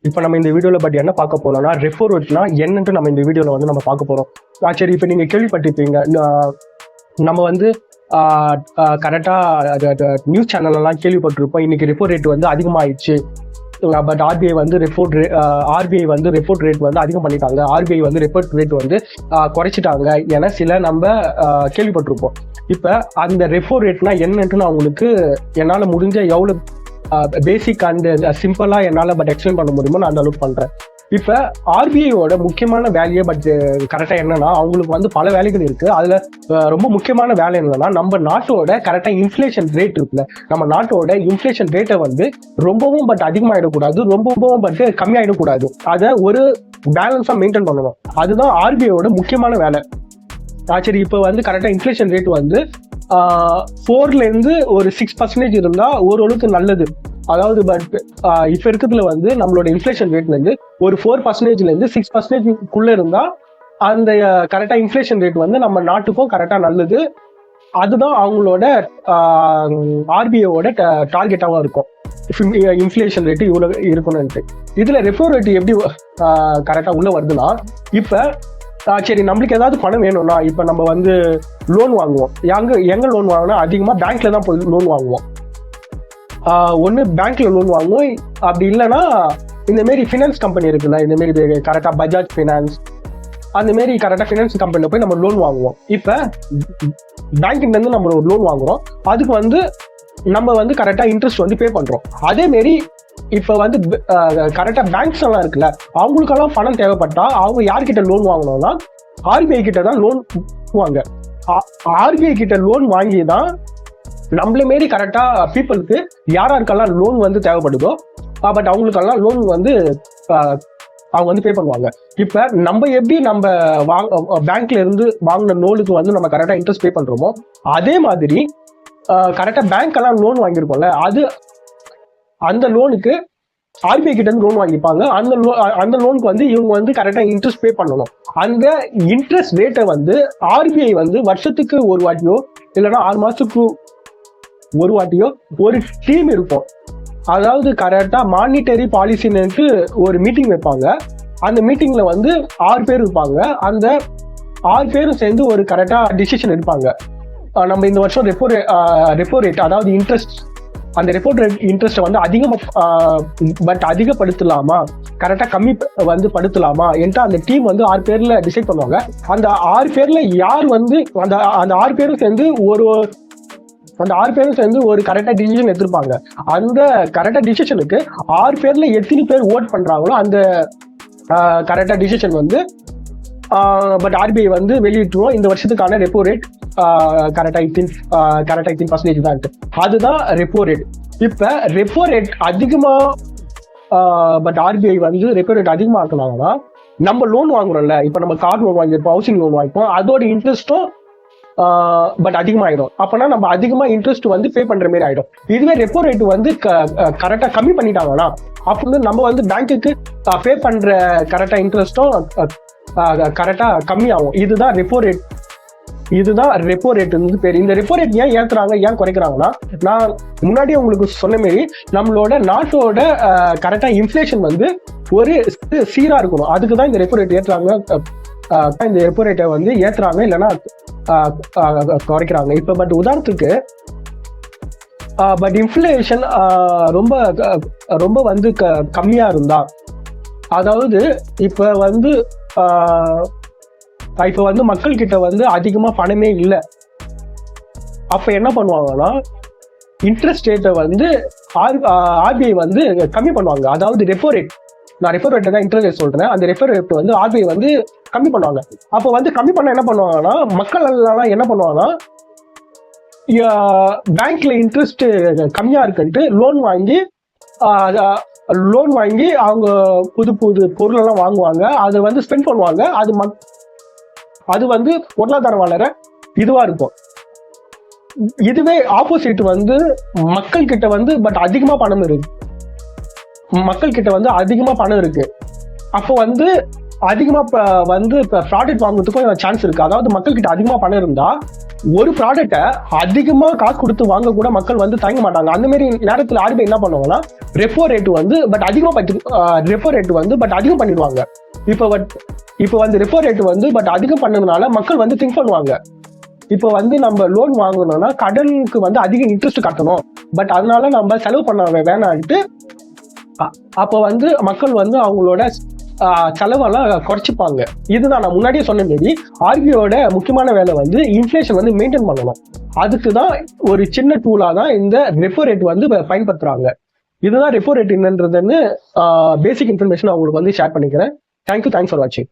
இப்போ நம்ம இந்த வீடியோவில் பட் என்ன பார்க்க போறோம்னா ரெப்போ ரேட்னா என்னன்ட்டு நம்ம இந்த வீடியோவில் வந்து நம்ம பார்க்க போகிறோம். சரி, இப்போ நீங்கள் கேள்விப்பட்டிருப்பீங்க, நம்ம வந்து கரெக்டாக நியூஸ் சேனல்லாம் கேள்விப்பட்டிருப்போம். இன்னைக்கு ரெப்போ ரேட் வந்து அதிகமாகிடுச்சு, பட் ஆர்பிஐ வந்து ரெப்போ ரேட் வந்து அதிகம் பண்ணிட்டாங்க, ஆர்பிஐ வந்து ரெப்போ ரேட் வந்து குறைச்சிட்டாங்க என சில நம்ம கேள்விப்பட்டிருப்போம். இப்போ அந்த ரெப்போ ரேட்னா என்னன்ட்டு நான் உங்களுக்கு என்னால் முடிஞ்ச எவ்வளோ பேசிக் அண்ட் சிம்பிளாக என்னால் பட் எக்ஸ்பிளைன் பண்ண முடியுமோ நான் அந்த அளவுக்கு பண்ணுறேன். இப்போ ஆர்பிஐயோட முக்கியமான வேலையே பட் கரெக்டாக என்னன்னா, அவங்களுக்கு வந்து பல வேலைகள் இருக்குது. அதில் ரொம்ப முக்கியமான வேலை என்னன்னா, நம்ம நாட்டோட கரெக்டாக இன்ஃப்ளேஷன் ரேட் இருக்குல்ல, நம்ம நாட்டோட இன்ஃப்ளேஷன் ரேட்டை வந்து ரொம்பவும் பட் அதிகமாகிடக்கூடாது, ரொம்பவும் பட் கம்மியாகிடக்கூடாது, அதை ஒரு பேலன்ஸாக மெயின்டைன் பண்ணணும். அதுதான் ஆர்பிஐயோட முக்கியமான வேலை. சரி, இப்போ வந்து கரெக்டாக இன்ஃப்ளேஷன் ரேட் வந்து 4லேருந்து ஒரு 6% இருந்தால் ஓரளவுக்கு நல்லது. அதாவது பட் இப்போ இருக்கிறதுல வந்து நம்மளோட இன்ஃப்ளேஷன் ரேட்லேருந்து ஒரு 4%லேருந்து 6%க்குள்ளே இருந்தால் அந்த கரெக்டாக இன்ஃப்ளேஷன் ரேட் வந்து நம்ம நாட்டுக்கும் கரெக்டாக நல்லது. அதுதான் அவங்களோட ஆர்பிஐயோட டார்கெட்டாகவும் இருக்கும், இன்ஃப்ளேஷன் ரேட்டு இவ்வளோ இருக்கணும்ட்டு. இதில் ரெப்போ ரேட்டு எப்படி கரெக்டாக உள்ளே வருதுன்னா, இப்போ சரி, நம்மளுக்கு ஏதாவது பணம் வேணும்னா இப்போ நம்ம வந்து லோன் வாங்குவோம். எங்கே லோன் வாங்கினா அதிகமாக பேங்க்ல தான் போய் லோன் வாங்குவோம். ஒன்று பேங்க்ல லோன் வாங்குவோம், அப்படி இல்லைன்னா இந்தமாரி ஃபினான்ஸ் கம்பெனி இருக்குல்ல, இந்தமாரி கரெக்டாக பஜாஜ் ஃபினான்ஸ் அந்தமாரி கரெக்டாக ஃபினான்ஸ் கம்பெனியில் போய் நம்ம லோன் வாங்குவோம். இப்போ பேங்க்லேருந்து நம்ம ஒரு லோன் வாங்குறோம், அதுக்கு வந்து நம்ம வந்து கரெக்டாக இன்ட்ரெஸ்ட் வந்து பே பண்ணுறோம். அதேமாரி இப்போ வந்து கரெக்டாக பேங்க்ஸ் எல்லாம் இருக்குல்ல, அவங்களுக்கெல்லாம் பணம் தேவைப்பட்டா அவங்க யார்கிட்ட லோன் வாங்கணும்னா ஆர்பிஐ கிட்ட தான் லோன் வாங்க. ஆர்பிஐ கிட்ட லோன் வாங்கி தான் நம்மள மாரி கரெக்டாக பீப்புளுக்கு யாருக்கெல்லாம் லோன் வந்து தேவைப்படுதோ பட் அவங்களுக்கெல்லாம் லோன் வந்து அவங்க வந்து பே பண்ணுவாங்க. இப்போ நம்ம எப்படி நம்ம பேங்க்ல இருந்து வாங்கின லோனுக்கு வந்து நம்ம கரெக்டாக இன்ட்ரெஸ்ட் பே பண்றோமோ, அதே மாதிரி கரெக்டாக பேங்க் எல்லாம் லோன் வாங்கியிருக்கோம்ல, அந்த லோனுக்கு ஆர்பிஐ கிட்ட இருந்து லோன் வாங்கிப்பாங்க. அந்த லோனுக்கு வந்து இவங்க வந்து கரெக்டா இன்ட்ரெஸ்ட் பே பண்ணணும். அந்த இன்ட்ரெஸ்ட் ரேட்டை வந்து ஆர்பிஐ வந்து வருஷத்துக்கு ஒரு வாட்டியோ இல்லைன்னா 6 மாசத்துக்கு ஒரு வாட்டியோ ஒரு டீம் இருக்கும், அதாவது கரெக்டா மானிட்டரி பாலிசின்னு ஒரு மீட்டிங் வைப்பாங்க. அந்த மீட்டிங்ல வந்து 6 பேர் இருப்பாங்க. அந்த 6 பேரும் சேர்ந்து ஒரு கரெக்டா டிசிஷன் எடுப்பாங்க. நம்ம இந்த வருஷம் ரெப்போ ரேட் அதாவது இன்ட்ரெஸ்ட், அந்த ரெப்போ ரேட் இன்ட்ரெஸ்ட்டை வந்து அதிகப்படுத்தலாமா, கரெக்டாக கம்மி வந்து படுத்தலாமா என்று அந்த டீம் வந்து 6 பேர்ல டிசைட் பண்ணுவாங்க. அந்த 6 பேர்ல யார் வந்து அந்த 6 பேரும் சேர்ந்து ஒரு கரெக்டாக டிசிஷன் எடுத்திருப்பாங்க. அந்த கரெக்டாக டிசிஷனுக்கு 6 பேர்ல எத்தனை பேர் ஓட் பண்றாங்களோ அந்த கரெக்டாக டிசிஷன் வந்து பட் ஆர்பிஐ வந்து வெளியிட்டுருவோம். இந்த வருஷத்துக்கான ரெப்போ ரேட் கரெக்டாக 18% தான் இருக்கு. அதுதான் ரெப்போ ரேட். இப்போ ரெப்போ ரேட் அதிகமாக பட் ஆர்பிஐ வந்து ரெப்போ ரேட் அதிகமாக ஆக்குனாங்கன்னா, நம்ம லோன் வாங்குறோம்ல, இப்போ நம்ம கார் லோன் வாங்கியிருப்போம், ஹவுசிங் லோன் வாங்கிப்போம், அதோட இன்ட்ரெஸ்ட்டும் பட் அதிகமாகிடும். அப்போனா நம்ம அதிகமாக இன்ட்ரெஸ்ட் வந்து பே பண்ணுற மாதிரி ஆகிடும். இதுவே ரெப்போ ரேட் வந்து கரெக்டாக கம்மி பண்ணிட்டாங்கன்னா, அப்போ வந்து நம்ம வந்து பேங்க்குக்கு பே பண்ணுற கரெக்டாக இன்ட்ரெஸ்ட்டும் கரெக்டாக கம்மியாகும். இதுதான் ரெப்போ ரேட். பேர். இந்த ரெப்போ ரேட் ஏன் ஏத்துறாங்க, ஏன் குறைக்கிறாங்கன்னா, நான் முன்னாடியே உங்களுக்கு சொன்ன மாதிரி நம்மளோட நாட்டோட கரெக்டா இன்ஃப்ளேஷன் வந்து ஒரு சீரா இருக்கணும். அதுக்கு தான் இந்த ரெப்போ ரேட் ஏத்துறாங்க. இந்த ரெப்போ ரேட்டை வந்து ஏத்துறாங்க, இல்லைன்னா குறைக்கிறாங்க. இப்போ பட் உதாரணத்துக்கு பட் இன்ஃப்ளேஷன் ரொம்ப வந்து கம்மியா இருந்தா, அதாவது இப்போ வந்து மக்கள் கிட்ட வந்து அதிகமா பணமே இல்லை, அப்ப என்ன பண்ணுவாங்கன்னா இன்ட்ரெஸ்ட் ரேட்டை வந்து ஆர்பிஐ வந்து கம்மி பண்ணுவாங்க. அதாவது ரெப்போ ரேட், நான் ரெப்போ ரேட்டை தான் இன்ட்ரெஸ்ட் ரேட் சொல்றேன், அந்த ரெப்போ ரேட் வந்து ஆர்பிஐ வந்து கம்மி பண்ணுவாங்க. அப்போ வந்து கம்மி பண்ண என்ன பண்ணுவாங்கன்னா, மக்கள் எல்லாம் என்ன பண்ணுவாங்கன்னா பேங்க்ல இன்ட்ரெஸ்ட் கம்மியா இருக்குன்ட்டு லோன் வாங்கி அவங்க புது பொருள் எல்லாம் வாங்குவாங்க, அதை வந்து ஸ்பெண்ட் பண்ணுவாங்க. அது வந்து பொருளாதார வளர இதுவா இருக்கும். இதுவே ஆப்போசிட் வந்து மக்கள் கிட்ட வந்து பட் அதிகமா பணம் இருக்கு, அப்போ வந்து அதிகமா வந்து இப்ப ப்ராடக்ட் வாங்குறதுக்கும் சான்ஸ் இருக்கு. அதாவது மக்கள் கிட்ட அதிகமா பணம் இருந்தா ஒரு ப்ராடக்ட்டை அதிகமா காசு கொடுத்து வாங்க கூட மக்கள் வந்து தயங்க மாட்டாங்க. அந்த மாதிரி நேரத்தில் RBI என்ன பண்ணுவாங்கன்னா ரெப்போ ரேட் வந்து பட் அதிகம் பண்ணிடுவாங்க. இப்போ வந்து ரெப்போ ரேட் வந்து பட் அதிகம் பண்ணதுனால மக்கள் வந்து திங்க் பண்ணுவாங்க. இப்போ வந்து நம்ம லோன் வாங்கணும்னா கடனுக்கு வந்து அதிக இன்ட்ரெஸ்ட் கட்டணும், பட் அதனால நம்ம செலவு பண்ண வேணான்ட்டு அப்போ வந்து மக்கள் வந்து அவங்களோட செலவெல்லாம் குறைச்சிப்பாங்க. இதுதான் நான் முன்னாடியே சொன்ன மாரி RBIயோட முக்கியமான வேலை வந்து இன்ஃப்ளேஷன் வந்து மெயின்டைன் பண்ணணும். அதுக்கு தான் ஒரு சின்ன டூலா தான் இந்த ரெப்போ ரேட் வந்து பயன்படுத்துறாங்க. இதுதான் ரெப்போ ரேட் என்னன்றதுன்னு பேசிக் இன்ஃபர்மேஷன் அவங்களுக்கு வந்து ஷேர் பண்ணிக்கிறேன். தேங்க்யூ ஃபார் வாட்சிங்.